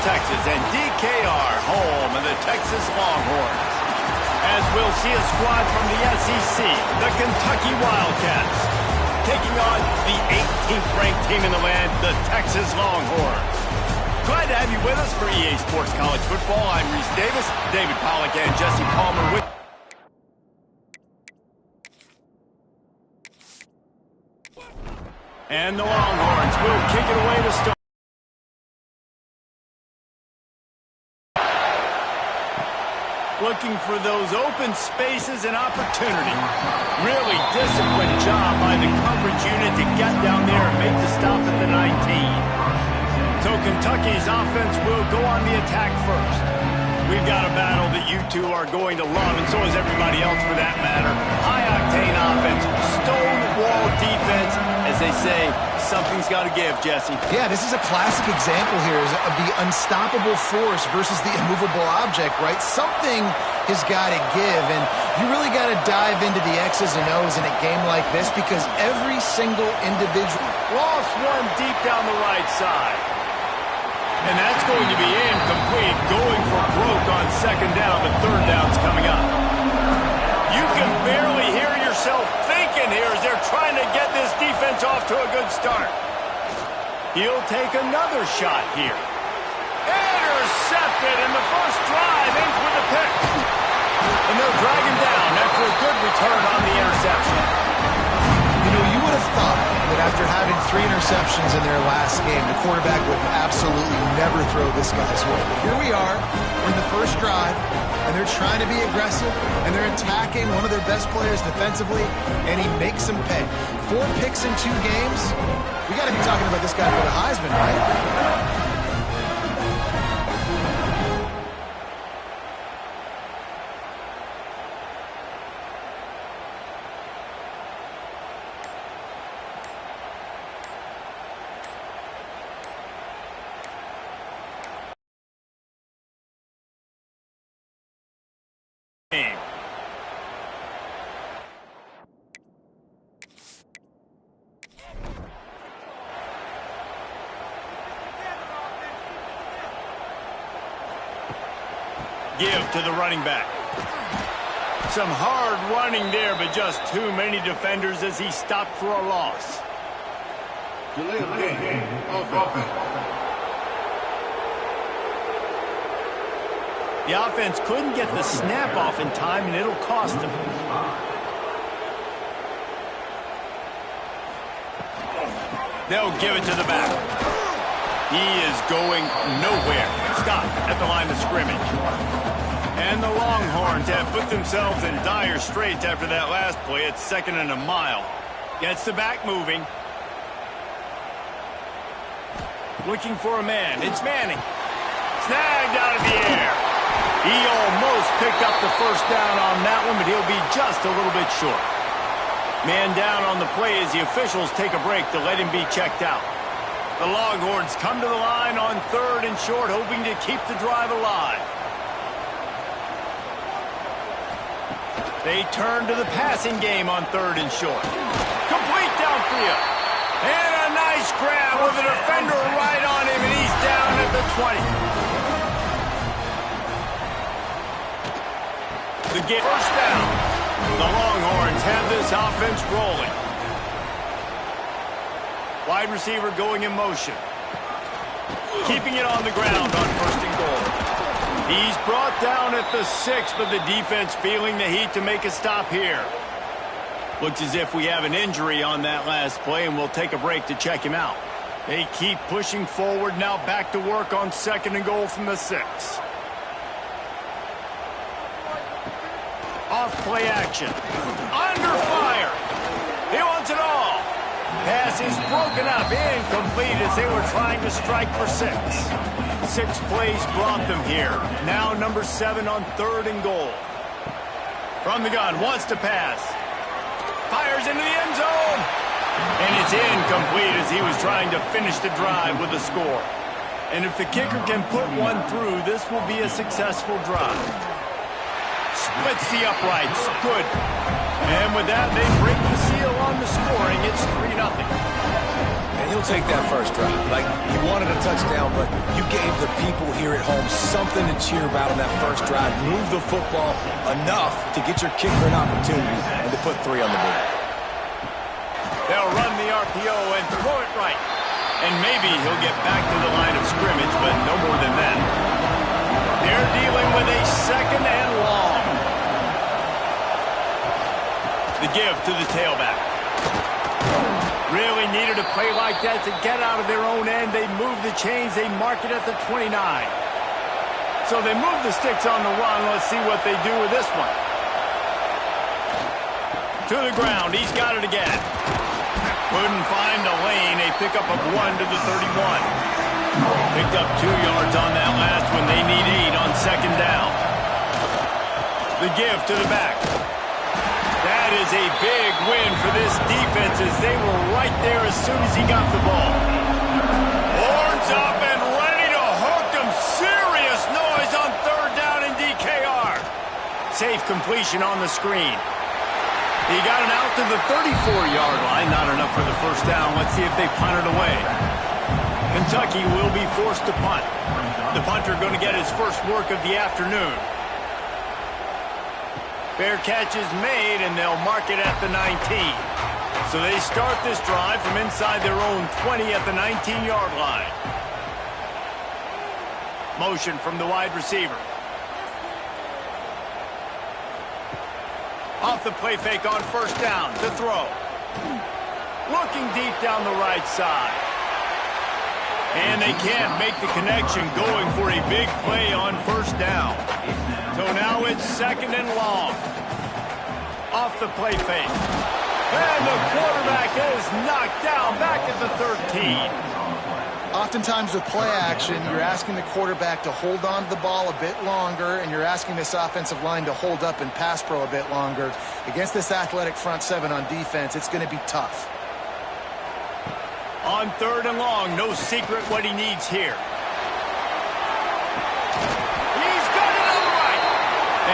Texas, and DKR, home of the Texas Longhorns. As we'll see a squad from the SEC, the Kentucky Wildcats, taking on the 18th ranked team in the land, the Texas Longhorns. Glad to have you with us for EA Sports College Football. I'm Reese Davis, David Pollack, and Jesse Palmer with and the Longhorns will kick it away to start. Looking for those open spaces and opportunity. Really disciplined job by the coverage unit to get down there and make the stop at the 19. So Kentucky's offense will go on the attack first. We've got a battle that you two are going to love, and so is everybody else for that matter. High-octane offense, stone-wall defense. As they say, something's got to give, Jesse. Yeah, this is a classic example here of the unstoppable force versus the immovable object, right? Something has got to give, and you really got to dive into the X's and O's in a game like this because every single individual... Lost one deep down the right side. And that's going to be incomplete, going for broke on second down, but third down's coming up. You can barely hear yourself thinking here as they're trying to get this defense off to a good start. He'll take another shot here. Intercepted, and the first drive ends with a pick. And they'll drag him down after a good return on the interception. You know, you would have thought that after having 3 interceptions in their last game, the quarterback would absolutely never throw this guy's way. But here we are, we're in the first drive, and they're trying to be aggressive, and they're attacking one of their best players defensively, and he makes them pay. 4 picks in 2 games. We got to be talking about this guy for the Heisman, right? Give to the running back. Some hard running there, but just too many defenders as he stopped for a loss. The offense couldn't get the snap off in time, and it'll cost them. They'll give it to the back. He is going nowhere. Stop at the line of scrimmage. And the Longhorns have put themselves in dire straits after that last play. It's 2nd and a mile. Gets the back moving. Looking for a man. It's Manning. Snagged out of the air. He almost picked up the first down on that one, but he'll be just a little bit short. Man down on the play as the officials take a break to let him be checked out. The Longhorns come to the line on 3rd and short, hoping to keep the drive alive. They turn to the passing game on 3rd and short. Complete downfield. And a nice grab with a defender right on him, and he's down at the 20. The game first down. The Longhorns have this offense rolling. Wide receiver going in motion. Keeping it on the ground on 1st and goal. He's brought down at the 6, but the defense feeling the heat to make a stop here. Looks as if we have an injury on that last play, and we'll take a break to check him out. They keep pushing forward, now back to work on 2nd and goal from the 6. Off play action. Under fire. He wants it all. Pass is broken up, incomplete as they were trying to strike for 6. 6 plays brought them here. Now number 7 on 3rd and goal. From the gun, wants to pass. Fires into the end zone. And it's incomplete as he was trying to finish the drive with a score. And if the kicker can put one through, this will be a successful drive. Splits the uprights. Good. And with that, they break the seal on the scoring. It's 3-0. And he'll take that first drive. Like, you wanted a touchdown, but you gave the people here at home something to cheer about on that first drive. Move the football enough to get your kicker an opportunity and to put 3 on the board. They'll run the RPO and throw it right. And maybe he'll get back to the line of scrimmage, but no more than that. They're dealing with a 2nd and long. The give to the tailback. Really needed a play like that to get out of their own end. They move the chains. They mark it at the 29. So they move the sticks on the run. Let's see what they do with this one. To the ground. He's got it again. Couldn't find a lane. A pickup of 1 to the 31. Picked up 2 yards on that last one. They need 8 on 2nd down. The give to the back. That is a big win for this defense as they were right there as soon as he got the ball. Horns up and ready to hook them. Serious noise on 3rd down in DKR. Safe completion on the screen. He got it out to the 34-yard line. Not enough for the first down. Let's see if they punt it away. Kentucky will be forced to punt. The punter going to get his first work of the afternoon. Fair catch is made, and they'll mark it at the 19. So they start this drive from inside their own 20 at the 19-yard line. Motion from the wide receiver. Off the play fake on 1st down to throw. Looking deep down the right side. And they can't make the connection, going for a big play on 1st down. So now it's 2nd and long. Off the play fake. And the quarterback is knocked down back at the 13. Oftentimes with play action, you're asking the quarterback to hold on to the ball a bit longer, and you're asking this offensive line to hold up and pass pro a bit longer. Against this athletic front 7 on defense, it's going to be tough. On 3rd and long, no secret what he needs here. He's got it on the right.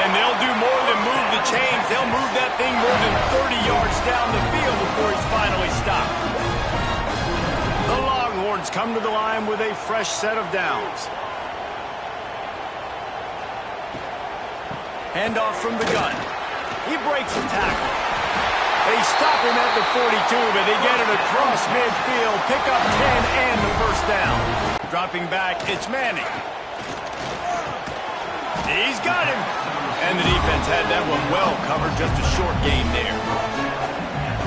And they'll do more than move the chains. They'll move that thing more than 30 yards down the field before he's finally stopped. The Longhorns come to the line with a fresh set of downs. Handoff from the gun. He breaks a tackle. They stop him at the 42, but they get it across midfield. Pick up 10 and the first down. Dropping back, it's Manning. He's got him. And the defense had that one well covered, just a short gain there.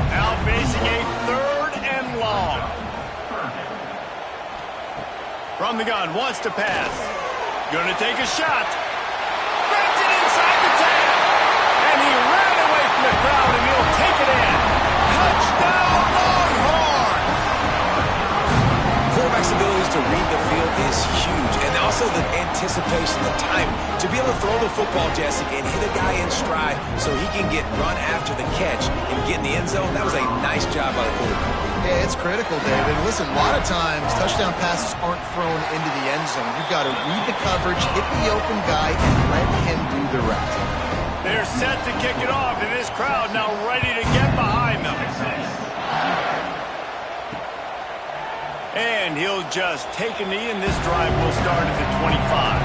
Now facing a 3rd and long. From the gun, wants to pass. Gonna take a shot. Grabs it inside the 10. And he ran away from the crowd, and he'll take it in. Touchdown, Longhorns! Quarterback's abilities to read the field is huge, and also the anticipation, the time to be able to throw the football, Jesse, and hit a guy in stride so he can get run after the catch and get in the end zone. That was a nice job by the quarterback. Yeah, it's critical, David. Listen, a lot of times touchdown passes aren't thrown into the end zone. You've got to read the coverage, hit the open guy, and let him do the rest. They're set to kick it off, and this crowd now ready to get behind them. And he'll just take a knee, and this drive will start at the 25.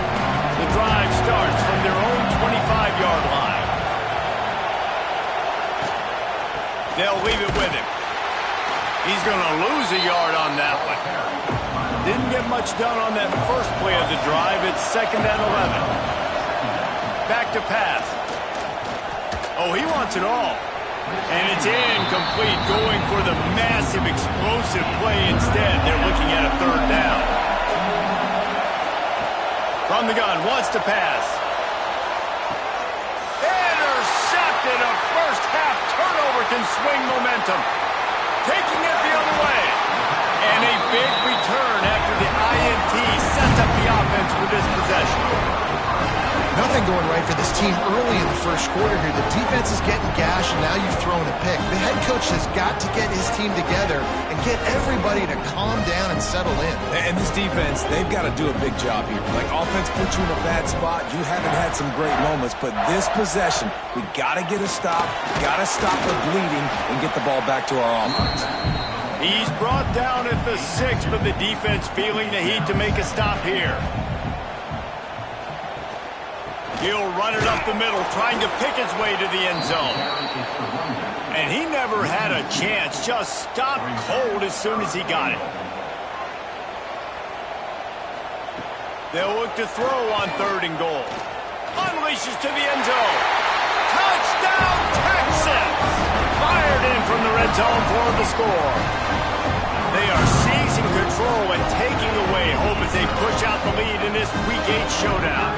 The drive starts from their own 25-yard line. They'll leave it with him. He's going to lose a yard on that one. Didn't get much done on that first play of the drive. It's 2nd and 11. Back to pass. Oh, he wants it all. And it's incomplete, going for the massive, explosive play instead. They're looking at a 3rd down. From the gun, wants to pass. Intercepted. A first-half turnover can swing momentum. Taking it the other way. And a big return after the INT sets up the offense for this possession. Nothing going right for this team early in the first quarter here. The defense is getting gashed, and now you've thrown a pick. The head coach has got to get his team together and get everybody to calm down and settle in. And this defense, they've got to do a big job here. Like, offense puts you in a bad spot. You haven't had some great moments, but this possession, we got to get a stop, got to stop the bleeding, and get the ball back to our offense. He's brought down at the 6, but the defense feeling the heat to make a stop here. He'll run it up the middle, trying to pick his way to the end zone. And he never had a chance, just stopped cold as soon as he got it. They'll look to throw on 3rd and goal. Unleashes to the end zone. Touchdown, Texans! Fired in from the red zone for the score. They are seizing control and taking away hope as they push out the lead in this Week 8 showdown.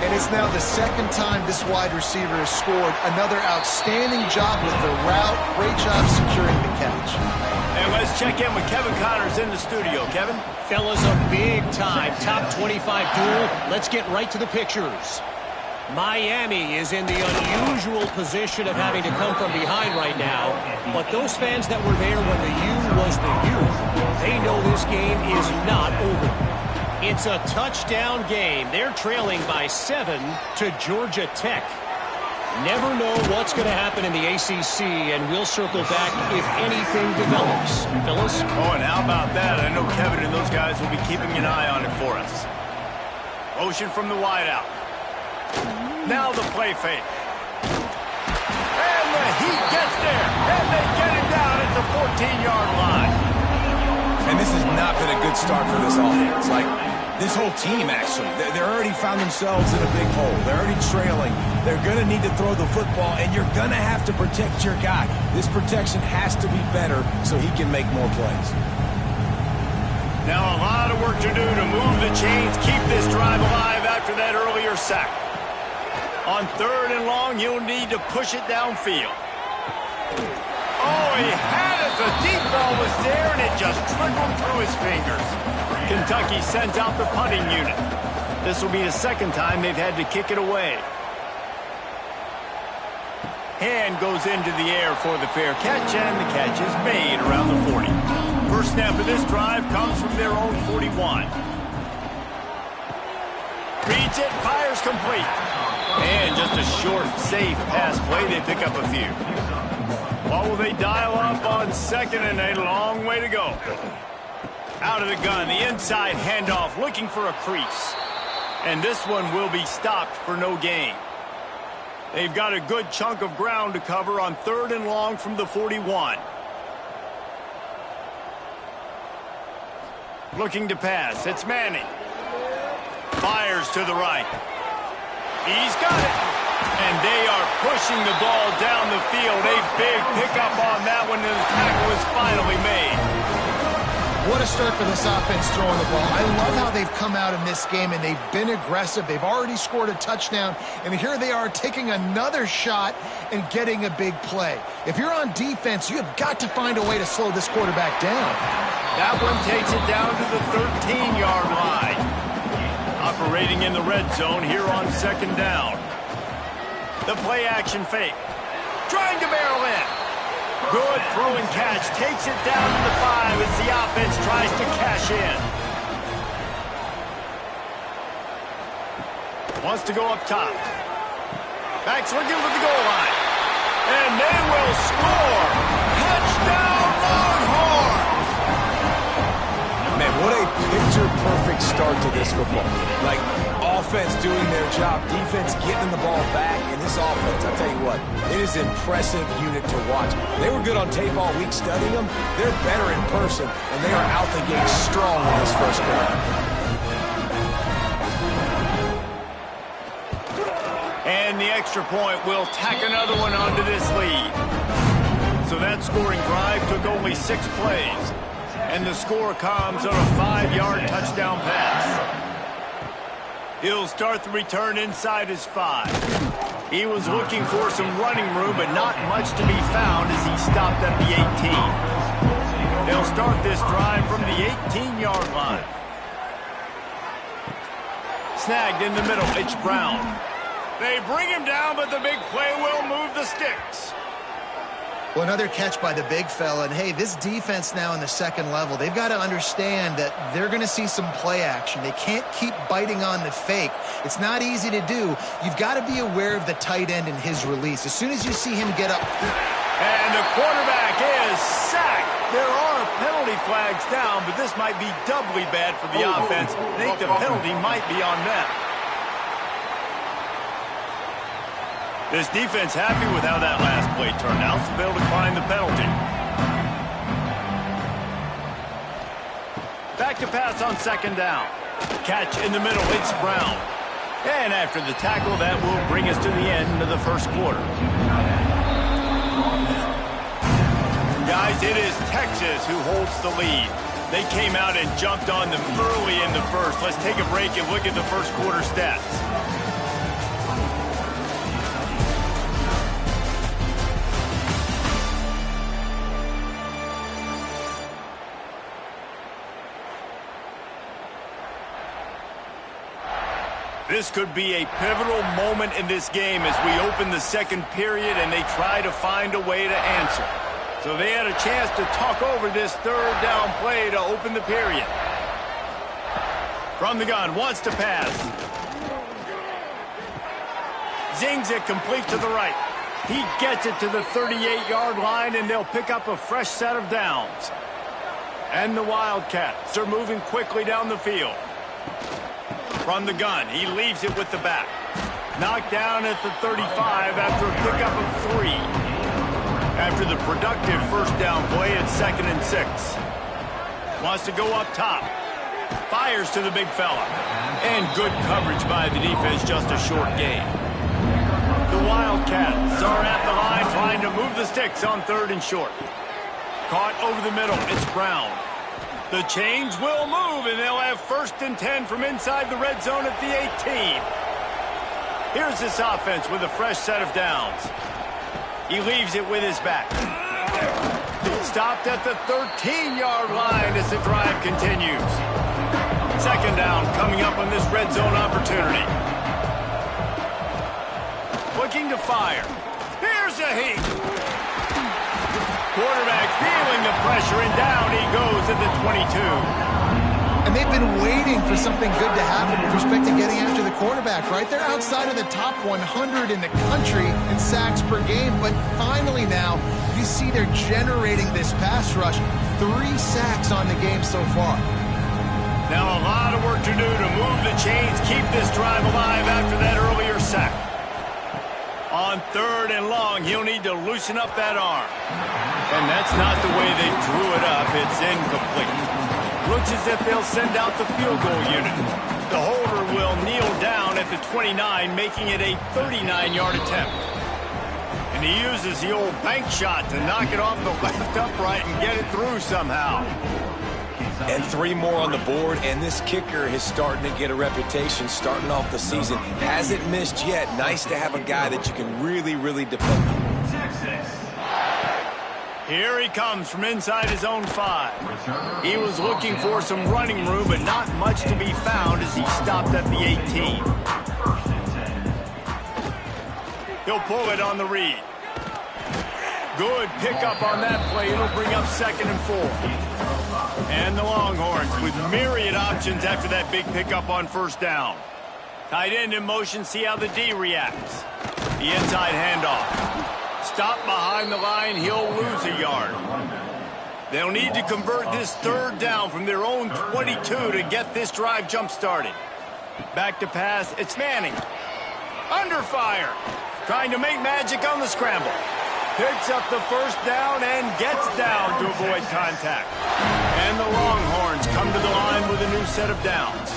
And it's now the 2nd time this wide receiver has scored. Another outstanding job with the route. Great job securing the catch. And let's check in with Kevin Connors in the studio. Kevin? Fellas, a big-time top 25 duel. Let's get right to the pictures. Miami is in the unusual position of having to come from behind right now. But those fans that were there when the U was the U, they know this game is not over. It's a touchdown game. They're trailing by 7 to Georgia Tech. Never know what's going to happen in the ACC, and we'll circle back if anything develops. Phyllis? Oh, and how about that? I know Kevin and those guys will be keeping an eye on it for us. Motion from the wideout. Now the play fake. And the Heat gets there, and they get it down at the 14-yard line. And this has not been a good start for this offense. Like, this whole team, actually. They're already found themselves in a big hole. They're already trailing. They're going to need to throw the football, and you're going to have to protect your guy. This protection has to be better so he can make more plays. Now a lot of work to do to move the chains, keep this drive alive after that earlier sack. On 3rd and long, you'll need to push it downfield. Oh, he had it. The deep ball was there, and it just trickled through his fingers. Kentucky sends out the punting unit. This will be the 2nd time they've had to kick it away. Hand goes into the air for the fair catch, and the catch is made around the 40. First snap of this drive comes from their own 41. Reads it, fires complete. And just a short, safe pass play. They pick up a few. What will they dial up on 2nd and a long way to go? Out of the gun, the inside handoff, looking for a crease. And this one will be stopped for no gain. They've got a good chunk of ground to cover on 3rd and long from the 41. Looking to pass, it's Manning. Fires to the right. He's got it. And they are pushing the ball down the field. A big pickup on that one, and the tackle is finally made. What a start for this offense throwing the ball. I love how they've come out in this game, and they've been aggressive. They've already scored a touchdown, and here they are taking another shot and getting a big play. If you're on defense, you have got to find a way to slow this quarterback down. That one takes it down to the 13-yard line. Operating in the red zone here on 2nd down. The play-action fake. Trying to barrel in. Good throw and catch. Takes it down to the 5 as the offense tries to cash in. Wants to go up top. Backs looking for the goal line. And they will score. Touchdown, Longhorns! Man, what a picture-perfect start to this football. Like, offense doing their job, defense getting the ball back, and this offense, I'll tell you what, it is an impressive unit to watch. They were good on tape all week studying them. They're better in person, and they are out the gate strong in this first quarter. And the extra point will tack another one onto this lead. So that scoring drive took only 6 plays. And the score comes on a 5-yard touchdown pass. He'll start the return inside his 5. He was looking for some running room, but not much to be found as he stopped at the 18. They'll start this drive from the 18-yard line. Snagged in the middle, it's Brown. They bring him down, but the big play will move the sticks. Well, another catch by the big fella. And, hey, this defense now in the 2nd level, they've got to understand that they're going to see some play action. They can't keep biting on the fake. It's not easy to do. You've got to be aware of the tight end and his release. As soon as you see him get up. And the quarterback is sacked. There are penalty flags down, but this might be doubly bad for the offense. I think the penalty might be on them. This defense happy with how that last play turned out, so they'll decline the penalty. Back to pass on second down. Catch in the middle, it's Brown. And after the tackle, that will bring us to the end of the first quarter. Guys, it is Texas who holds the lead. They came out and jumped on them early in the first. Let's take a break and look at the first quarter stats. This could be a pivotal moment in this game as we open the second period and they try to find a way to answer. So they had a chance to talk over this third down play to open the period. From the gun, wants to pass. Zings it complete to the right. He gets it to the 38-yard line and they'll pick up a fresh set of downs. And the Wildcats are moving quickly down the field. From the gun, he leaves it with the back. Knocked down at the 35 after a pickup of 3. After the productive first down play, it's 2nd and 6. Wants to go up top. Fires to the big fella. And good coverage by the defense, just a short gain. The Wildcats are at the line trying to move the sticks on 3rd and short. Caught over the middle, it's Brown. The chains will move, and they'll have 1st and 10 from inside the red zone at the 18. Here's this offense with a fresh set of downs. He leaves it with his back. Stopped at the 13-yard line as the drive continues. 2nd down coming up on this red zone opportunity. Looking to fire. Here's a heat. Quarterback feeling the pressure, and down he goes at the 22. And they've been waiting for something good to happen with respect to getting after the quarterback, right? They're outside of the top 100 in the country in sacks per game, but finally now you see they're generating this pass rush. 3 sacks on the game so far. Now a lot of work to do to move the chains, keep this drive alive after that earlier sack. On 3rd and long, he'll need to loosen up that arm. And that's not the way they drew it up. It's incomplete. Looks as if they'll send out the field goal unit. The holder will kneel down at the 29, making it a 39-yard attempt. And he uses the old bank shot to knock it off the left upright and get it through somehow. And 3 more on the board, and this kicker is starting to get a reputation starting off the season. Hasn't missed yet. Nice to have a guy that you can really depend on. Here he comes from inside his own 5. He was looking for some running room, but not much to be found as he stopped at the 18. He'll pull it on the read. Good pickup on that play. It'll bring up 2nd and 4. And the Longhorns with myriad options after that big pickup on 1st down. Tight end in motion, see how the D reacts. The inside handoff. Stop behind the line, he'll lose a yard. They'll need to convert this 3rd down from their own 22 to get this drive jump-started. Back to pass, it's Manning. Under fire. Trying to make magic on the scramble. Picks up the 1st down and gets down to avoid contact. And the Longhorns come to the line with a new set of downs.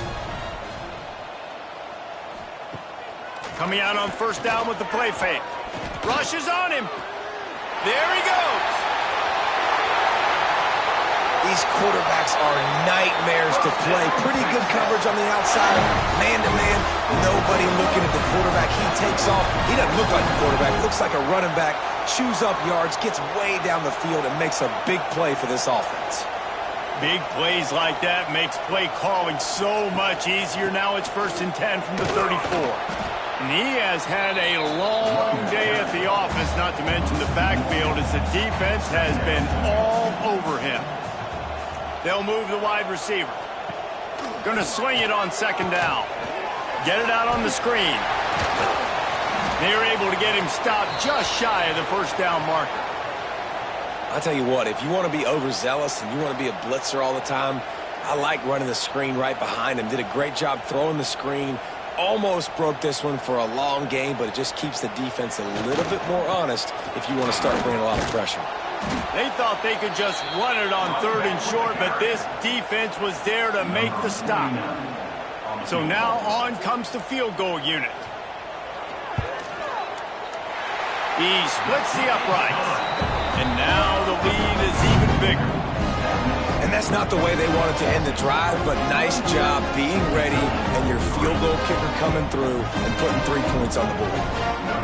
Coming out on 1st down with the play fake. Rushes on him. There he goes. These quarterbacks are nightmares to play. Pretty good coverage on the outside. Man-to-man, nobody looking at the quarterback. He takes off. He doesn't look like a quarterback. Looks like a running back. Chews up yards, gets way down the field, and makes a big play for this offense. Big plays like that makes play calling so much easier. Now it's 1st and 10 from the 34. And he has had a long day at the office, not to mention the backfield, as the defense has been all over him. They'll move the wide receiver. Going to swing it on 2nd down. Get it out on the screen. They're able to get him stopped just shy of the 1st down marker. I'll tell you what, if you want to be overzealous and you want to be a blitzer all the time, I like running the screen right behind him. Did a great job throwing the screen. Almost broke this one for a long game, but it just keeps the defense a little bit more honest if you want to start bringing a lot of pressure. They thought they could just run it on 3rd and short, but this defense was there to make the stop. So now on comes the field goal unit. He splits the uprights. And now the lead is even bigger. And that's not the way they wanted to end the drive, but nice job being ready and your field goal kicker coming through and putting 3 points on the board.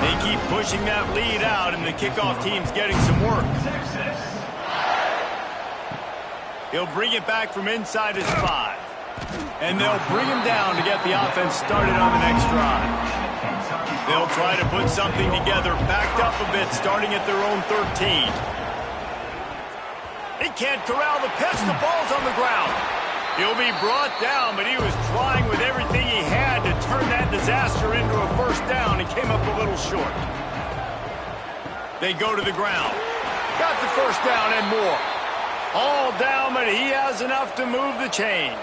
They keep pushing that lead out, and the kickoff team's getting some work. He'll bring it back from inside his 5. And they'll bring him down to get the offense started on the next drive. They'll try to put something together, backed up a bit, starting at their own 13. They can't corral the pitch. The ball's on the ground. He'll be brought down, but he was trying with everything he had to turn that disaster into a first down and came up a little short. They go to the ground. Got the first down and more. All down, but he has enough to move the chains.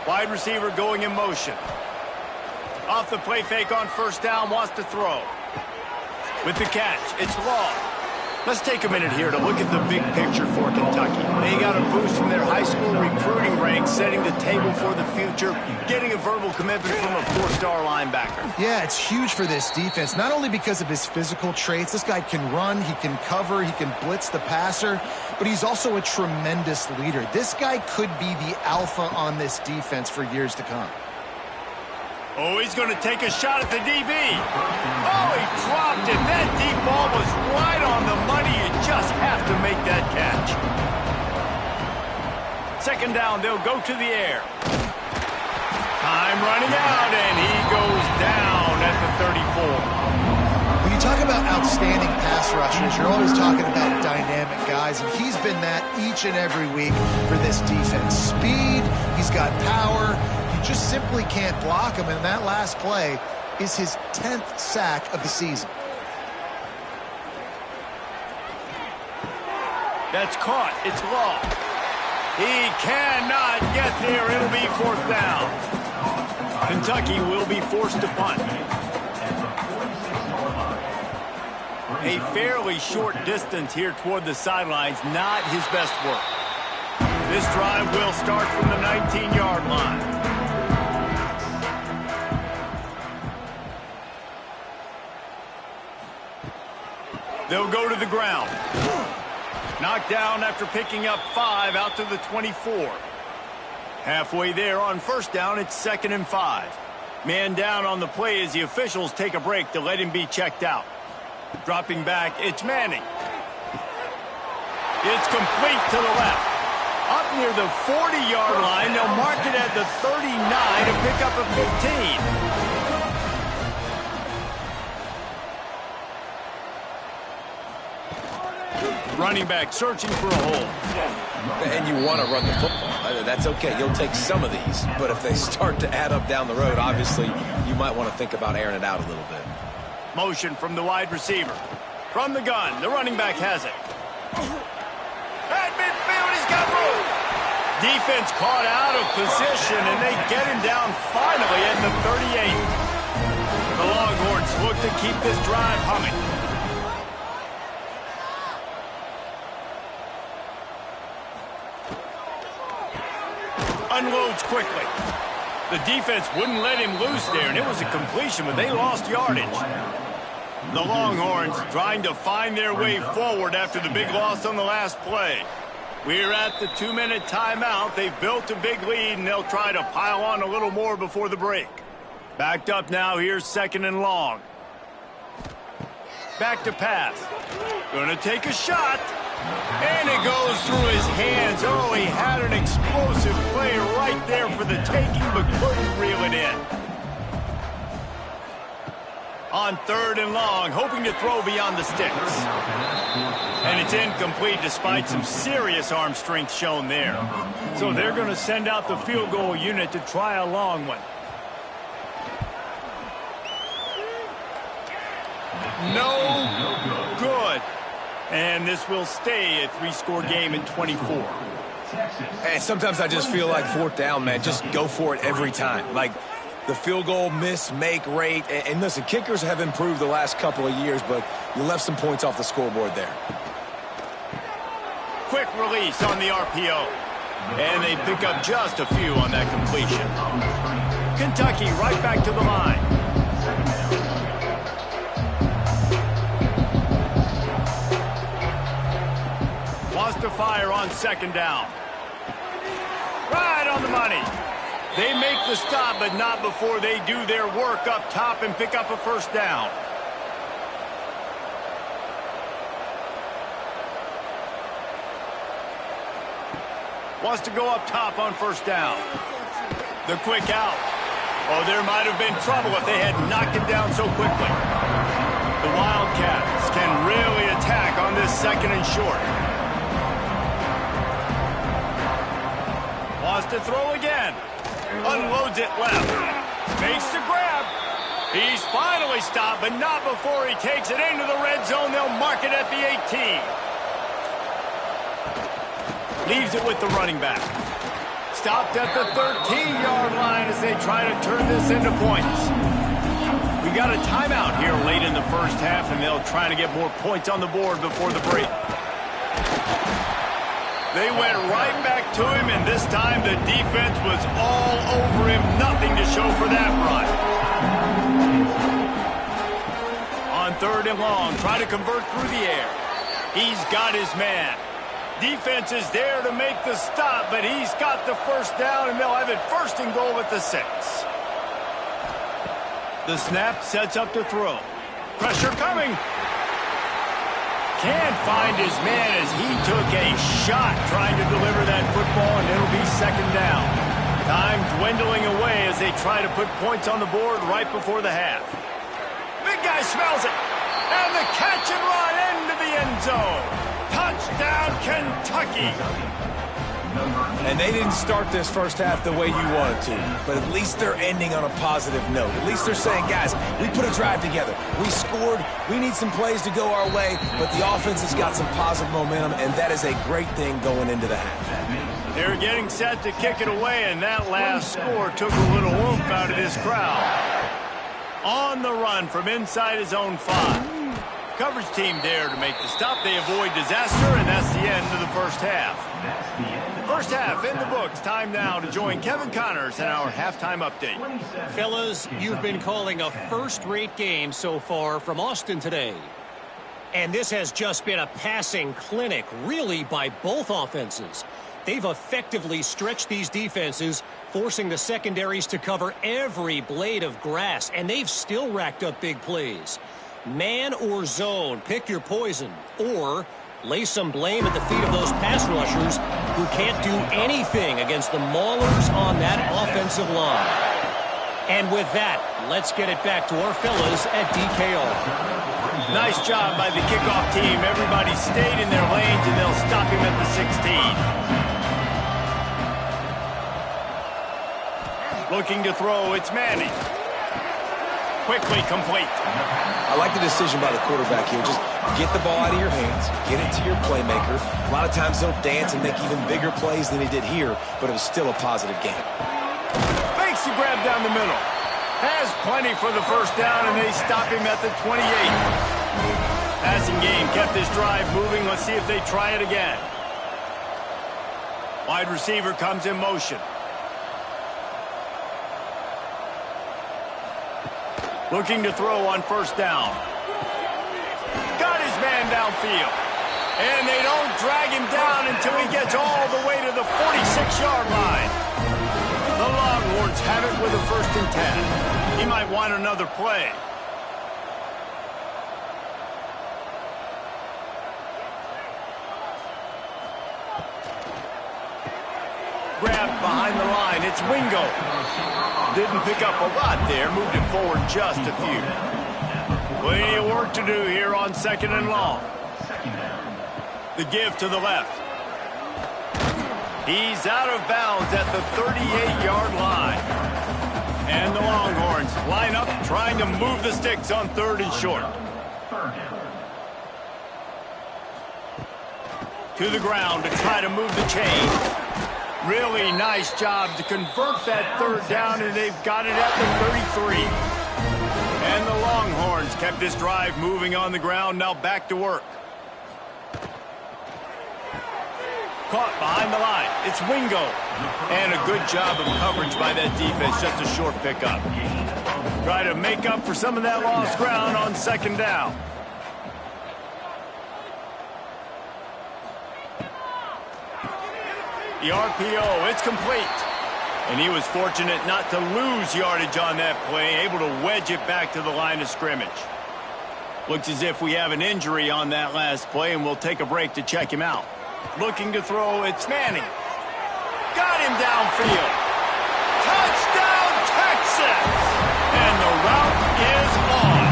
Wide receiver going in motion. Off the play fake on first down, wants to throw. With the catch, it's long. Let's take a minute here to look at the big picture for Kentucky. They got a boost from their high school recruiting ranks, setting the table for the future, getting a verbal commitment from a 4-star linebacker. Yeah, it's huge for this defense, not only because of his physical traits. This guy can run, he can cover, he can blitz the passer, but he's also a tremendous leader. This guy could be the alpha on this defense for years to come. Oh, he's going to take a shot at the DB. Oh, he dropped it. That deep ball was right on the money. You just have to make that catch. 2nd down, they'll go to the air. Time running out, and he goes down at the 34. When you talk about outstanding pass rushers, you're always talking about dynamic guys, and he's been that each and every week for this defense. Speed, he's got power. Just simply can't block him, and that last play is his 10th sack of the season. That's caught. It's long. He cannot get there. It'll be 4th down. Kentucky will be forced to punt. A fairly short distance here toward the sidelines, not his best work. This drive will start from the 19-yard line. They'll go to the ground. Knocked down after picking up 5 out to the 24. Halfway there on first down, it's 2nd and 5. Man down on the play as the officials take a break to let him be checked out. Dropping back, it's Manning. It's complete to the left. Up near the 40-yard line, they'll mark it at the 39 to pick up a 15. Running back searching for a hole. And you want to run the football. That's okay. You'll take some of these. But if they start to add up down the road, obviously, you might want to think about airing it out a little bit. Motion from the wide receiver. From the gun, the running back has it. At midfield, he's got room. Defense caught out of position, and they get him down finally at the 38. The Longhorns look to keep this drive humming. Unloads quickly. The defense wouldn't let him loose there, and it was a completion, but they lost yardage. The Longhorns trying to find their way forward after the big loss on the last play. We're at the 2-minute timeout. They've built a big lead, and they'll try to pile on a little more before the break. Backed up now. Here's 2nd and long. Back to pass. Gonna take a shot. And it goes through his hands. Oh, he had an explosive play right there for the taking, but couldn't reel it in. On 3rd and long, hoping to throw beyond the sticks. And it's incomplete despite some serious arm strength shown there. So they're going to send out the field goal unit to try a long one. No good. And this will stay a 3-score game in 24. And sometimes I just feel like fourth down, man, just go for it every time. Like the field goal miss-make rate. And listen, kickers have improved the last couple of years, but you left some points off the scoreboard there. Quick release on the RPO. And they pick up just a few on that completion. Kentucky right back to the line. Wants to fire on second down. Right on the money. They make the stop, but not before they do their work up top and pick up a first down. Wants to go up top on first down. The quick out. Oh, there might have been trouble if they had knocked it down so quickly. The Wildcats can really attack on this second and short. Wants to throw again. Unloads it left. Makes the grab. He's finally stopped, but not before he takes it into the red zone. They'll mark it at the 18. Leaves it with the running back. Stopped at the 13-yard line as they try to turn this into points. We got a timeout here late in the first half, and they'll try to get more points on the board before the break. They went right back to him, and this time the defense was all over him. Nothing to show for that run. On third and long, try to convert through the air. He's got his man. Defense is there to make the stop, but he's got the first down, and they'll have it first and goal at the 6. The snap sets up to throw. Pressure coming. Can't find his man as he took a shot trying to deliver that football, and it'll be second down. Time dwindling away as they try to put points on the board right before the half. Big guy smells it. And the catch and run into the end zone. Touchdown, Kentucky. And they didn't start this first half the way you wanted to, but at least they're ending on a positive note. At least they're saying, guys, we put a drive together. We scored. We need some plays to go our way, but the offense has got some positive momentum, and that is a great thing going into the half. They're getting set to kick it away, and that last score took a little oomph out of this crowd. On the run from inside his own 5. Coverage team there to make the stop. They avoid disaster, and that's the end of the first half. First half in the books. Time now to join Kevin Connors in our halftime update. Fellas, you've been calling a first-rate game so far from Austin today. And this has just been a passing clinic, really, by both offenses. They've effectively stretched these defenses, forcing the secondaries to cover every blade of grass, and they've still racked up big plays. Man or zone, pick your poison, or lay some blame at the feet of those pass rushers who can't do anything against the maulers on that offensive line. And with that, let's get it back to our fellas at DKO. Nice job by the kickoff team. Everybody stayed in their lanes, and they'll stop him at the 16. Looking to throw, it's Manning. Quickly complete. I like the decision by the quarterback here. Just get the ball out of your hands, get it to your playmaker. A lot of times he'll dance and make even bigger plays than he did here, but it was still a positive game. Makes the grab down the middle. Has plenty for the first down, and they stop him at the 28. Passing game kept his drive moving. Let's see if they try it again. Wide receiver comes in motion. Looking to throw on first down. Got his man downfield. And they don't drag him down until he gets all the way to the 46-yard line. The Longhorns have it with a 1st and 10. He might want another play. Grabbed behind the line. It's Wingo. Didn't pick up a lot there. Moved it forward just a few. Plenty of work to do here on 2nd and long. The give to the left. He's out of bounds at the 38-yard line. And the Longhorns line up trying to move the sticks on 3rd and short. To the ground to try to move the chain. Really nice job to convert that third down, and they've got it at the 33. And the Longhorns kept this drive moving on the ground. Now back to work. Caught behind the line. It's Wingo. And a good job of coverage by that defense. Just a short pickup. Try to make up for some of that lost ground on second down. The RPO, it's complete. And he was fortunate not to lose yardage on that play, able to wedge it back to the line of scrimmage. Looks as if we have an injury on that last play, and we'll take a break to check him out. Looking to throw, it's Manning. Got him downfield. Touchdown, Texas! And the route is on.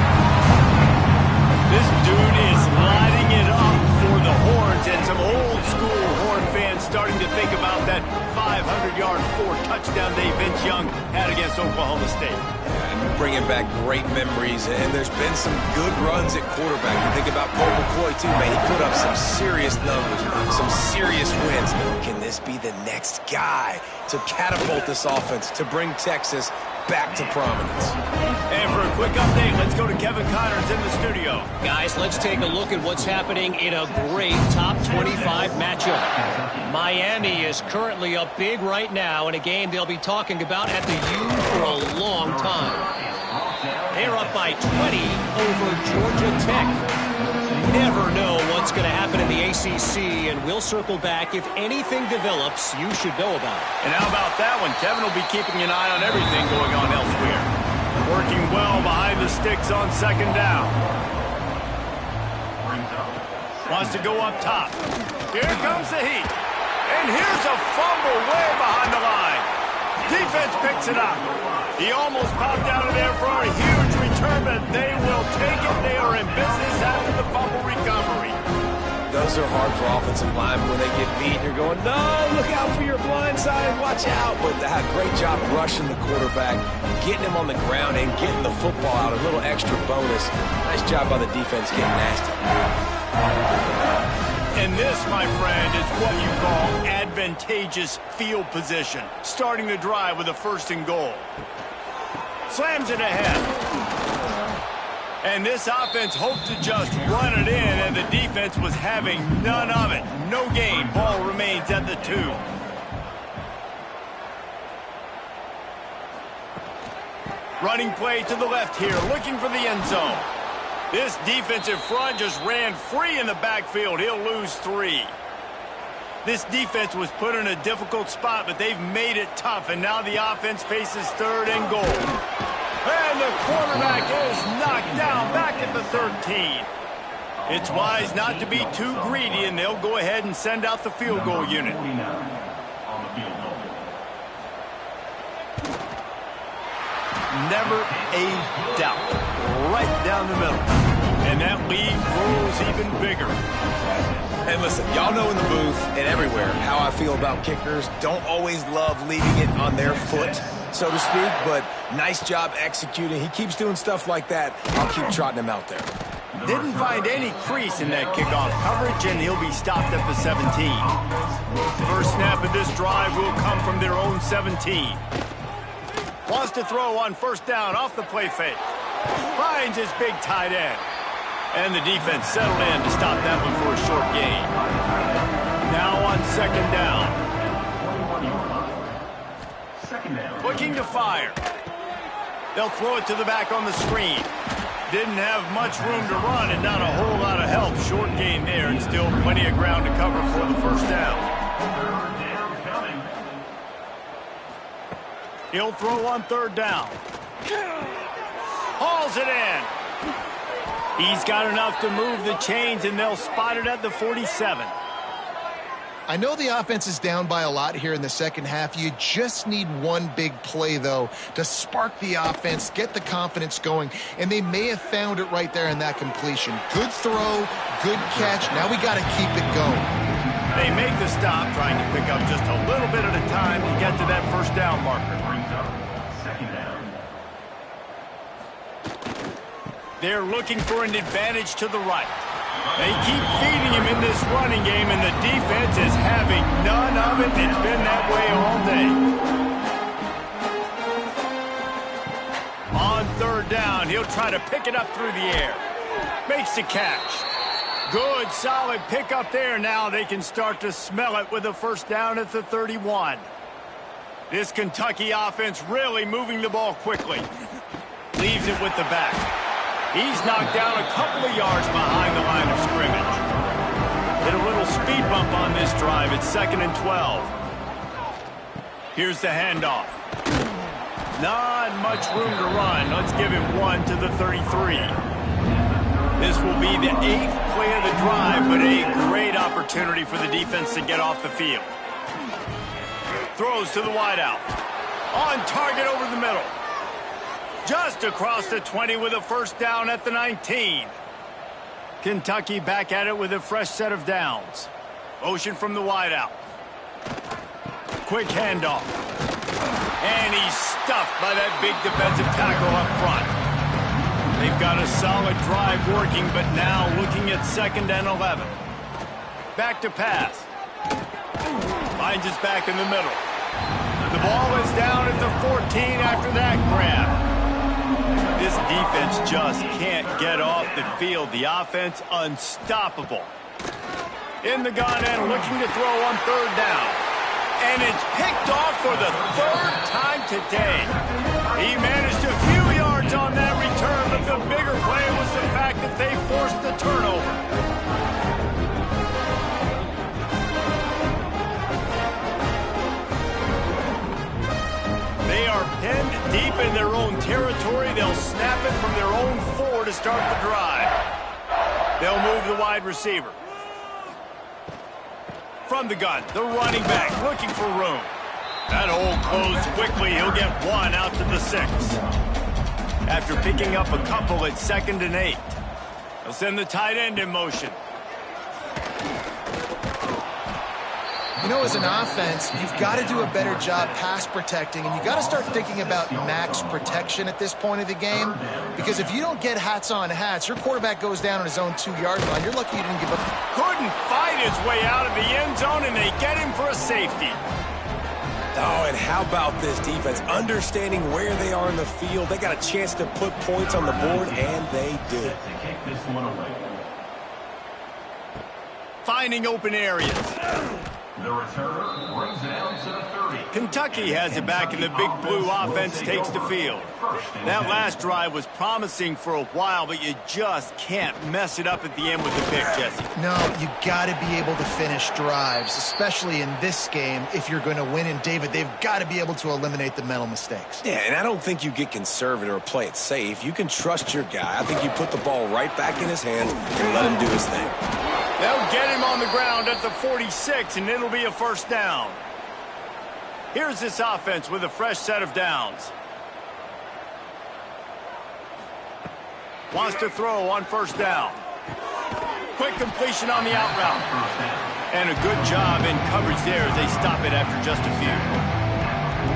This dude is lighting it up for the Horns, and some old school Horn fans starting to think about that 500-yard, 4-touchdown day Vince Young had against Oklahoma State. And bringing back great memories, and there's been some good runs at quarterback. You think about Colt McCoy, too, man. He put up some serious numbers, some serious wins. Can this be the next guy to catapult this offense, to bring Texas back to prominence? And for a quick update, let's go to Kevin Connors in the studio. Guys, let's take a look at what's happening in a great top 25 matchup. Miami is currently up big right now in a game they'll be talking about at the U for a long time. They're up by 20 over Georgia Tech. Never know what's going to happen in the ACC, and we'll circle back. If anything develops, you should know about it. And how about that one? Kevin will be keeping an eye on everything going on elsewhere. Working well behind the sticks on second down. Wants to go up top. Here comes the heat. And here's a fumble way behind the line. Defense picks it up. He almost popped out of there for a huge return, but they will take it. They are in business after the fumble recovery. Those are hard for offensive linemen when they get beat. You're going, no, look out for your blind side, watch out. But they had a great job rushing the quarterback, getting him on the ground, and getting the football out. A little extra bonus. Nice job by the defense getting nasty. And this, my friend, is what you call advantageous field position. Starting the drive with a 1st and goal. Slams it ahead. And this offense hoped to just run it in, and the defense was having none of it. No gain. Ball remains at the 2. Running play to the left here, looking for the end zone. This defensive front just ran free in the backfield. He'll lose 3. This defense was put in a difficult spot, but they've made it tough, and now the offense faces 3rd and goal. And the quarterback is knocked down back at the 13. It's wise not to be too greedy, and they'll go ahead and send out the field goal unit. Never a doubt. Right down the middle. And that lead grows even bigger. And listen, y'all know in the booth and everywhere how I feel about kickers. Don't always love leaving it on their foot, so to speak, but nice job executing. He keeps doing stuff like that. I'll keep trotting him out there. Didn't find any crease in that kickoff coverage, and he'll be stopped at the 17. First snap of this drive will come from their own 17. Wants to throw on 1st down off the play fake. Finds his big tight end. And the defense settled in to stop that one for a short gain. Now on 2nd down. Looking to fire. They'll throw it to the back on the screen. Didn't have much room to run and not a whole lot of help. Short gain there, and still plenty of ground to cover for the 1st down. He'll throw on 3rd down. Hauls it in. He's got enough to move the chains, and they'll spot it at the 47. I know the offense is down by a lot here in the second half. You just need one big play, though, to spark the offense, get the confidence going, and they may have found it right there in that completion. Good throw, good catch. Now we got to keep it going. They make the stop, trying to pick up just a little bit at a time to get to that 1st down marker. They're looking for an advantage to the right. They keep feeding him in this running game, and the defense is having none of it. It's been that way all day. On third down, he'll try to pick it up through the air. Makes the catch. Good, solid pickup there. Now they can start to smell it with a first down at the 31. This Kentucky offense really moving the ball quickly. Leaves it with the back. He's knocked down a couple of yards behind the line of scrimmage. Hit a little speed bump on this drive. It's 2nd and 12. Here's the handoff. Not much room to run. Let's give him one to the 33. This will be the 8th play of the drive, but a great opportunity for the defense to get off the field. Throws to the wideout. On target over the middle. Just across the 20 with a first down at the 19. Kentucky back at it with a fresh set of downs. Motion from the wideout. Quick handoff. And he's stuffed by that big defensive tackle up front. They've got a solid drive working, but now looking at 2nd and 11. Back to pass. Finds his back in the middle. The ball is down at the 14 after that grab. This defense just can't get off the field. The offense unstoppable. In the gun and looking to throw on third down. And it's picked off for the 3rd time today. He managed a few yards on that return, but the bigger play was the fact that they forced the turnover. They are pinned deep in their own territory. They'll snap it from their own 4 to start the drive. They'll move the wide receiver. From the gun, the running back looking for room. That hole closed quickly. He'll get one out to the 6. After picking up a couple at 2nd and 8. They'll send the tight end in motion. You know, as an offense, you've got to do a better job pass protecting, and you got to start thinking about max protection at this point of the game, because if you don't get hats on hats, your quarterback goes down on his own 2-yard line. You're lucky you didn't give up. Couldn't fight his way out of the end zone, and they get him for a safety. Oh, and how about this defense? Understanding where they are in the field. They got a chance to put points on the board, and they do. Finding open areas. The returner brings it down to the 30. Kentucky has it back, and the big blue offense takes the field. That last drive was promising for a while, but you just can't mess it up at the end with the pick, Jesse. No, you got to be able to finish drives, especially in this game. If you're going to win, and David, they've got to be able to eliminate the mental mistakes. Yeah, and I don't think you get conservative or play it safe. You can trust your guy. I think you put the ball right back in his hands and let him do his thing. They'll get him on the ground at the 46, and it'll be a first down. Here's this offense with a fresh set of downs. Wants to throw on first down. Quick completion on the out route. And a good job in coverage there as they stop it after just a few.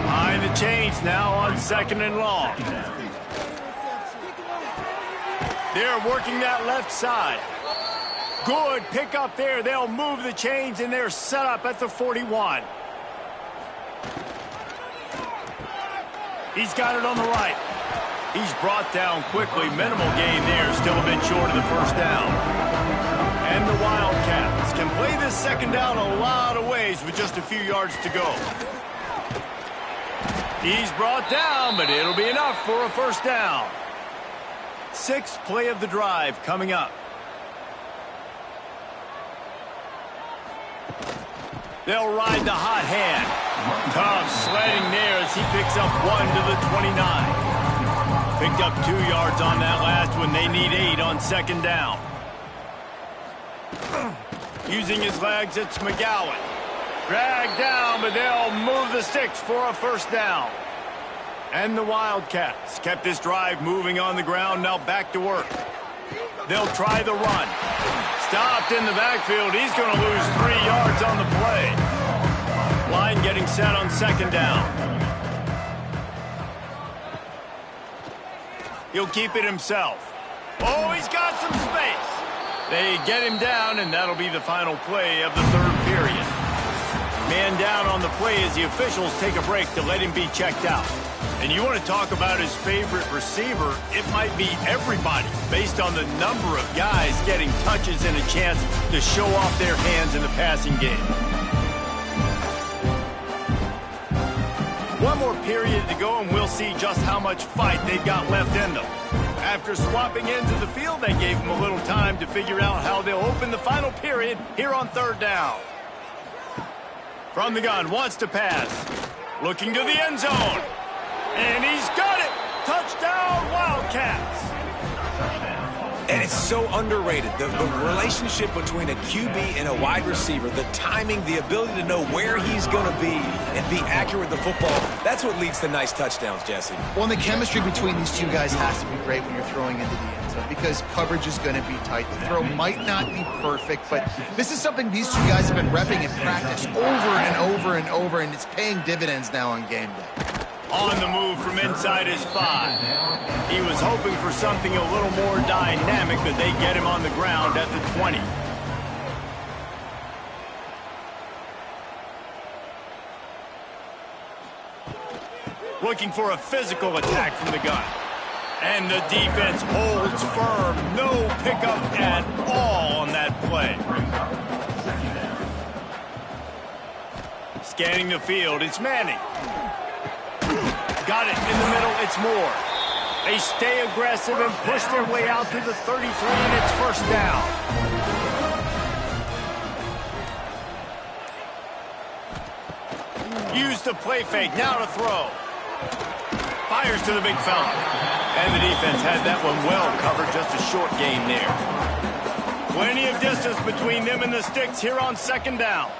Behind the chains now on 2nd and long. They're working that left side. Good pick up there. They'll move the chains, and they're set up at the 41. He's got it on the right. He's brought down quickly. Minimal gain there. Still a bit short of the first down. And the Wildcats can play this 2nd down a lot of ways with just a few yards to go. He's brought down, but it'll be enough for a first down. 6th play of the drive coming up. They'll ride the hot hand. Tough sledding there as he picks up 1 to the 29. Picked up 2 yards on that last one. They need 8 on 2nd down. Using his legs, it's McGowan. Dragged down, but they'll move the sticks for a first down. And the Wildcats kept this drive moving on the ground. Now back to work. They'll try the run. Stopped in the backfield. He's going to lose 3 yards on the play. Line getting set on 2nd down. He'll keep it himself. Oh, he's got some space. They get him down, and that'll be the final play of the third period. Man down on the play as the officials take a break to let him be checked out. And you want to talk about his favorite receiver, it might be everybody, based on the number of guys getting touches and a chance to show off their hands in the passing game. One more period to go, and we'll see just how much fight they've got left in them. After swapping into the field, they gave them a little time to figure out how they'll open the final period here on third down. From the gun, wants to pass. Looking to the end zone. And he's got it! Touchdown, Wildcats! And it's so underrated. The relationship between a QB and a wide receiver, the timing, the ability to know where he's going to be and be accurate with the football, that's what leads to nice touchdowns, Jesse. Well, and the chemistry between these two guys has to be great when you're throwing into the end zone because coverage is going to be tight. The throw might not be perfect, but this is something these two guys have been repping in practice over and over and over, and it's paying dividends now on game day. On the move from inside his 5. He was hoping for something a little more dynamic, but they get him on the ground at the 20. Looking for a physical attack from the gun. And the defense holds firm. No pickup at all on that play. Scanning the field, it's Manning. Got it in the middle, it's Moore. They stay aggressive and push their way out to the 33, and it's first down. Use the play fake, now to throw. Fires to the big fella. And the defense had that one well covered, just a short gain there. Plenty of distance between them and the sticks here on second down.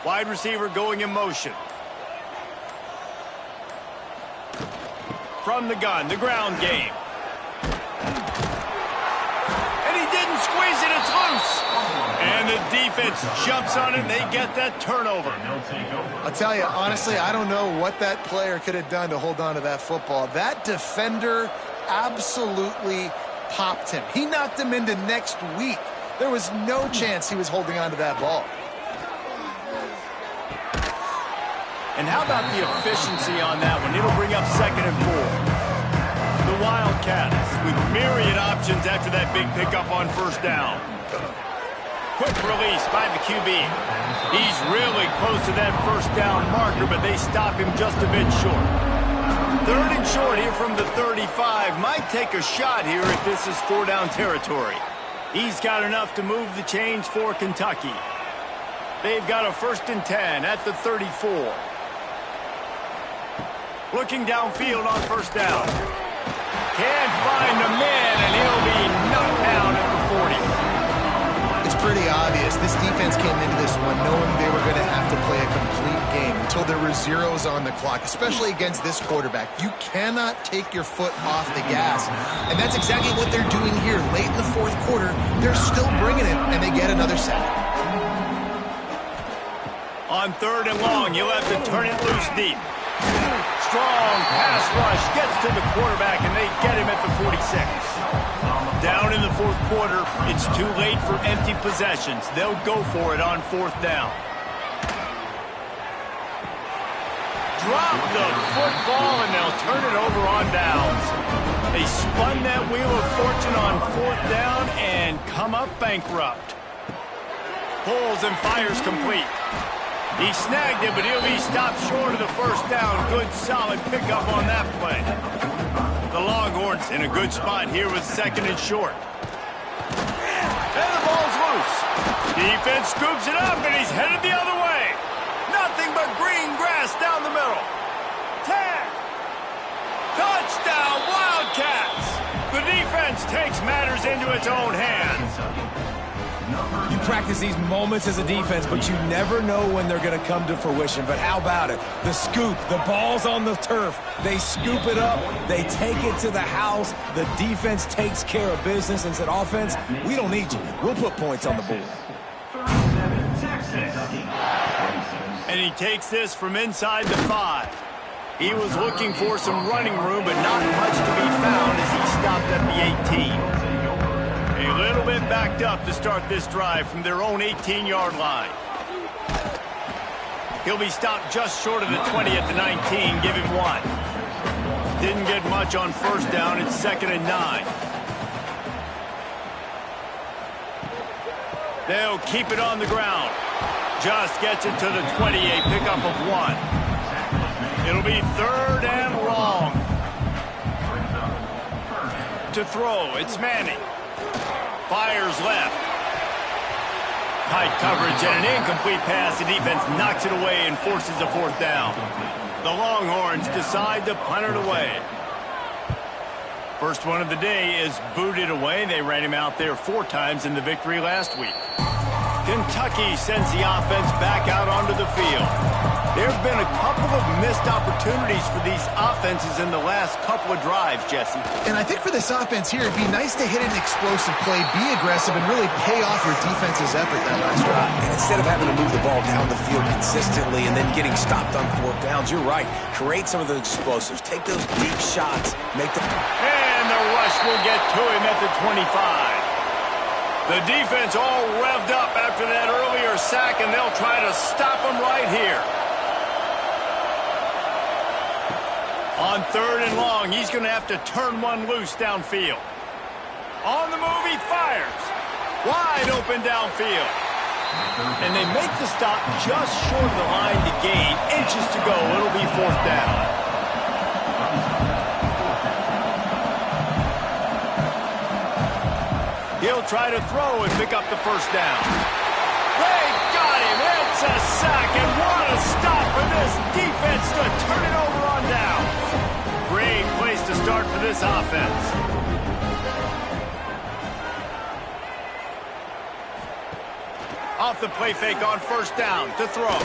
Wide receiver going in motion. From the gun, the ground game. And he didn't squeeze it, it's loose. And the defense jumps on it, and they get that turnover. I'll tell you, honestly, I don't know what that player could have done to hold on to that football. That defender absolutely popped him. He knocked him into next week. There was no chance he was holding on to that ball. And how about the efficiency on that one? It'll bring up 2nd and 4. The Wildcats with myriad options after that big pickup on first down. Quick release by the QB. He's really close to that first down marker, but they stop him just a bit short. 3rd and short here from the 35. Might take a shot here if this is 4-down territory. He's got enough to move the chains for Kentucky. They've got a 1st and 10 at the 34. Looking downfield on first down. Can't find a man, and he'll be knocked down at the 40. It's pretty obvious. This defense came into this one knowing they were going to have to play a complete game until there were zeros on the clock, especially against this quarterback. You cannot take your foot off the gas, and that's exactly what they're doing here. Late in the 4th quarter, they're still bringing it, and they get another sack. On 3rd and long, you'll have to turn it loose deep. Strong pass rush gets to the quarterback, and they get him at the 46. Down in the 4th quarter, it's too late for empty possessions. They'll go for it on 4th down. Drop the football, and they'll turn it over on downs. They spun that wheel of fortune on 4th down and come up bankrupt. Pulls and fires complete. He snagged it, but he'll be stopped short of the first down. Good, solid pickup on that play. The Longhorns in a good spot here with 2nd and short. And the ball's loose. Defense scoops it up, and he's headed the other way. Nothing but green grass down the middle. Tag. Touchdown, Wildcats. The defense takes matters into its own hands. You practice these moments as a defense, but you never know when they're going to come to fruition. But how about it? The scoop, the ball's on the turf. They scoop it up. They take it to the house. The defense takes care of business and said, offense, we don't need you. We'll put points on the board. And he takes this from inside the 5. He was looking for some running room, but not much to be found as he stopped at the 18. backed up to start this drive from their own 18-yard line. He'll be stopped just short of the 20 at the 19. Give him 1. Didn't get much on first down. It's 2nd and 9. They'll keep it on the ground. Just gets it to the 20, a pickup of 1. It'll be 3rd and long. To throw, it's Manning. Fires left. Tight coverage and an incomplete pass. The defense knocks it away and forces a 4th down. The Longhorns decide to punt it away. First one of the day is booted away. They ran him out there 4 times in the victory last week. Kentucky sends the offense back out onto the field. There have been a couple of missed opportunities for these offenses in the last couple of drives, Jesse. And I think for this offense here, it'd be nice to hit an explosive play, be aggressive, and really pay off your defense's effort that last drive. And instead of having to move the ball down the field consistently and then getting stopped on 4th downs, you're right. Create some of those explosives. Take those deep shots. Make them... And the rush will get to him at the 25. The defense all revved up after that earlier sack, and they'll try to stop him right here. On 3rd and long, he's going to have to turn one loose downfield. On the move, he fires. Wide open downfield. And they make the stop just short of the line to gain. Inches to go. It'll be 4th down. He'll try to throw and pick up the 1st down. They got him. It's a sack, and what a stop for this defense to turn it over on down. Great place to start for this offense. Off the play fake on 1st down to throw.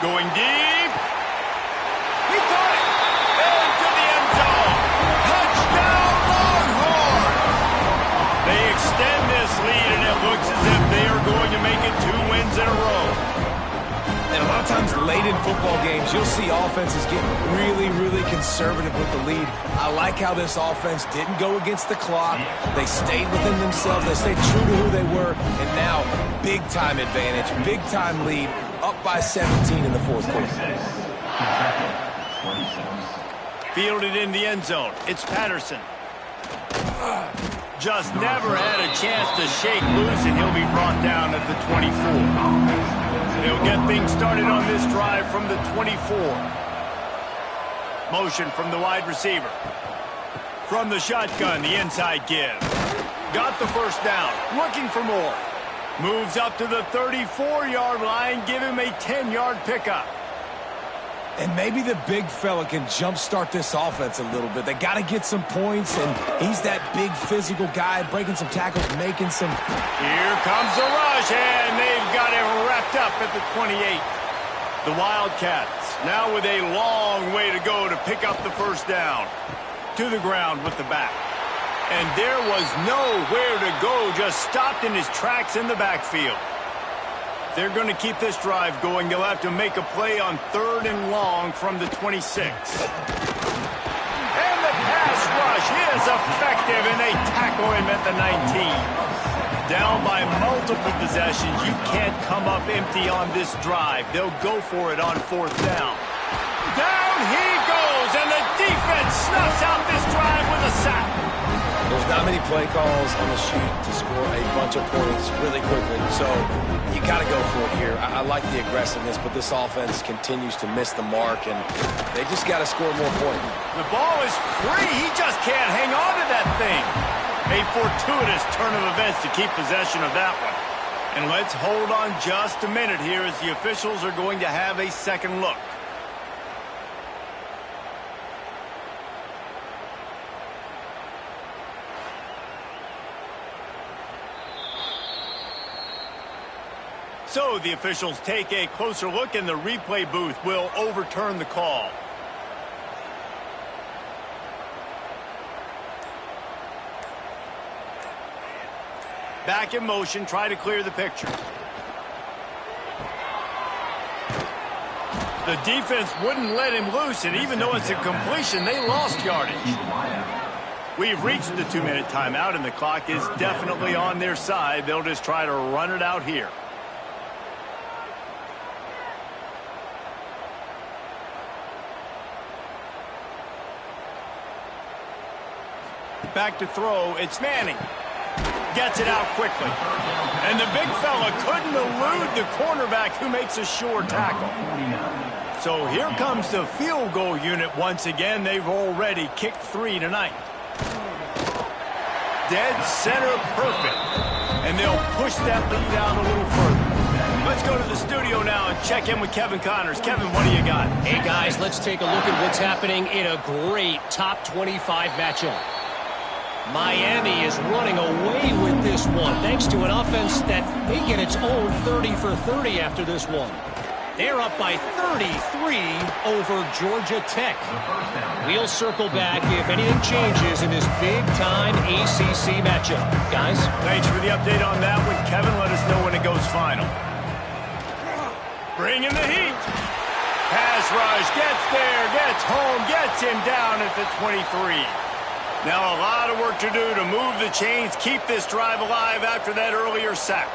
Going deep. He caught it. Into the end zone. Touchdown, Longhorns. They extend this lead, and it looks as if they are going to make it 2 wins in a row. And a lot of times late in football games, you'll see offenses get really, really conservative with the lead. I like how this offense didn't go against the clock. They stayed within themselves. They stayed true to who they were. And now, big-time advantage, big-time lead, up by 17 in the 4th quarter. Fielded in the end zone. It's Patterson. Just never had a chance to shake loose, and he'll be brought down at the 24. They'll get things started on this drive from the 24. Motion from the wide receiver. From the shotgun, the inside give. Got the 1st down. Looking for more. Moves up to the 34-yard line. Give him a 10-yard pickup. And maybe the big fella can jumpstart this offense a little bit. They got to get some points, and he's that big physical guy, breaking some tackles, making some... Here comes the rush, and they've got him wrapped up at the 28. The Wildcats now with a long way to go to pick up the 1st down. To the ground with the back. And there was nowhere to go, just stopped in his tracks in the backfield. They're going to keep this drive going. They'll have to make a play on 3rd and long from the 26. And the pass rush is effective, and they tackle him at the 19. Down by multiple possessions. You can't come up empty on this drive. They'll go for it on 4th down. Down he goes, and the defense snuffs out this drive with a sack. There's not many play calls on the sheet to score a bunch of points really quickly, so you got to go for it here. I like the aggressiveness, but this offense continues to miss the mark, and they just got to score more points. The ball is free. He just can't hang on to that thing. A fortuitous turn of events to keep possession of that one. And let's hold on just a minute here as the officials are going to have a second look. So the officials take a closer look, and the replay booth will overturn the call. Back in motion, try to clear the picture. The defense wouldn't let him loose, and even though it's a completion, they lost yardage. We've reached the 2-minute timeout, and the clock is definitely on their side. They'll just try to run it out here. Back to throw. It's Manning. Gets it out quickly. And the big fella couldn't elude the cornerback who makes a sure tackle. So here comes the field goal unit once again. They've already kicked 3 tonight. Dead center perfect. And they'll push that lead out a little further. Let's go to the studio now and check in with Kevin Connors. Kevin, what do you got? Hey, guys, let's take a look at what's happening in a great top 25 matchup. Miami is running away with this one, thanks to an offense that may get its own 30 for 30 after this one. They're up by 33 over Georgia Tech. We'll circle back if anything changes in this big-time ACC matchup. Guys? Thanks for the update on that one, Kevin. Let us know when it goes final. Bring in the heat. Pass rush, gets there, gets home, gets him down at the 23. Now a lot of work to do to move the chains, keep this drive alive after that earlier sack.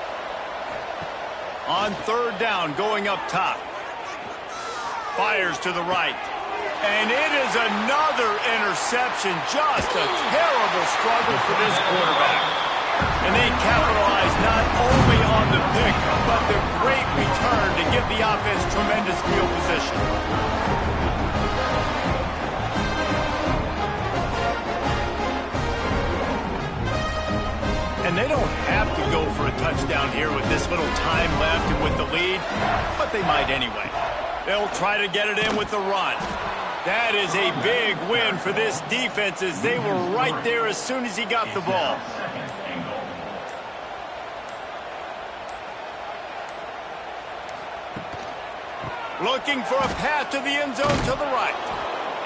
On 3rd down, going up top. Fires to the right. And it is another interception. Just a terrible struggle for this quarterback. And they capitalize not only on the pick, but the great return to give the offense tremendous field position. And they don't have to go for a touchdown here with this little time left and with the lead, but they might anyway. They'll try to get it in with the run. That is a big win for this defense as they were right there as soon as he got the ball. Looking for a path to the end zone to the right.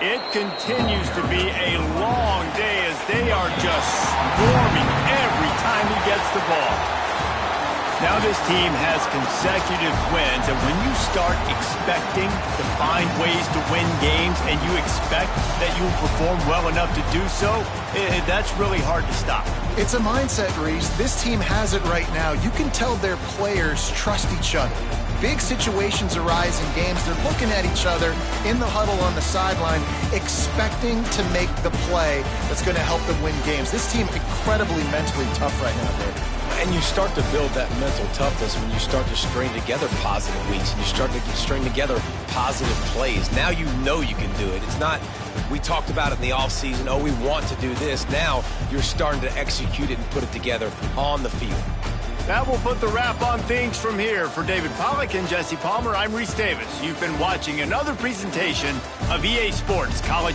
It continues to be a long day as they are just swarming every time he gets the ball. Now this team has consecutive wins, and when you start expecting to find ways to win games and you expect that you will perform well enough to do so, that's really hard to stop. It's a mindset, Reese. This team has it right now. You can tell their players trust each other. Big situations arise in games. They're looking at each other in the huddle on the sideline, expecting to make the play that's going to help them win games. This team incredibly mentally tough right now, Dave. And you start to build that mental toughness when you start to string together positive weeks and you start to string together positive plays. Now you know you can do it. It's not, we talked about it in the offseason, oh, we want to do this. Now you're starting to execute it and put it together on the field. That will put the wrap on things from here. For David Pollack and Jesse Palmer, I'm Reese Davis. You've been watching another presentation of EA Sports College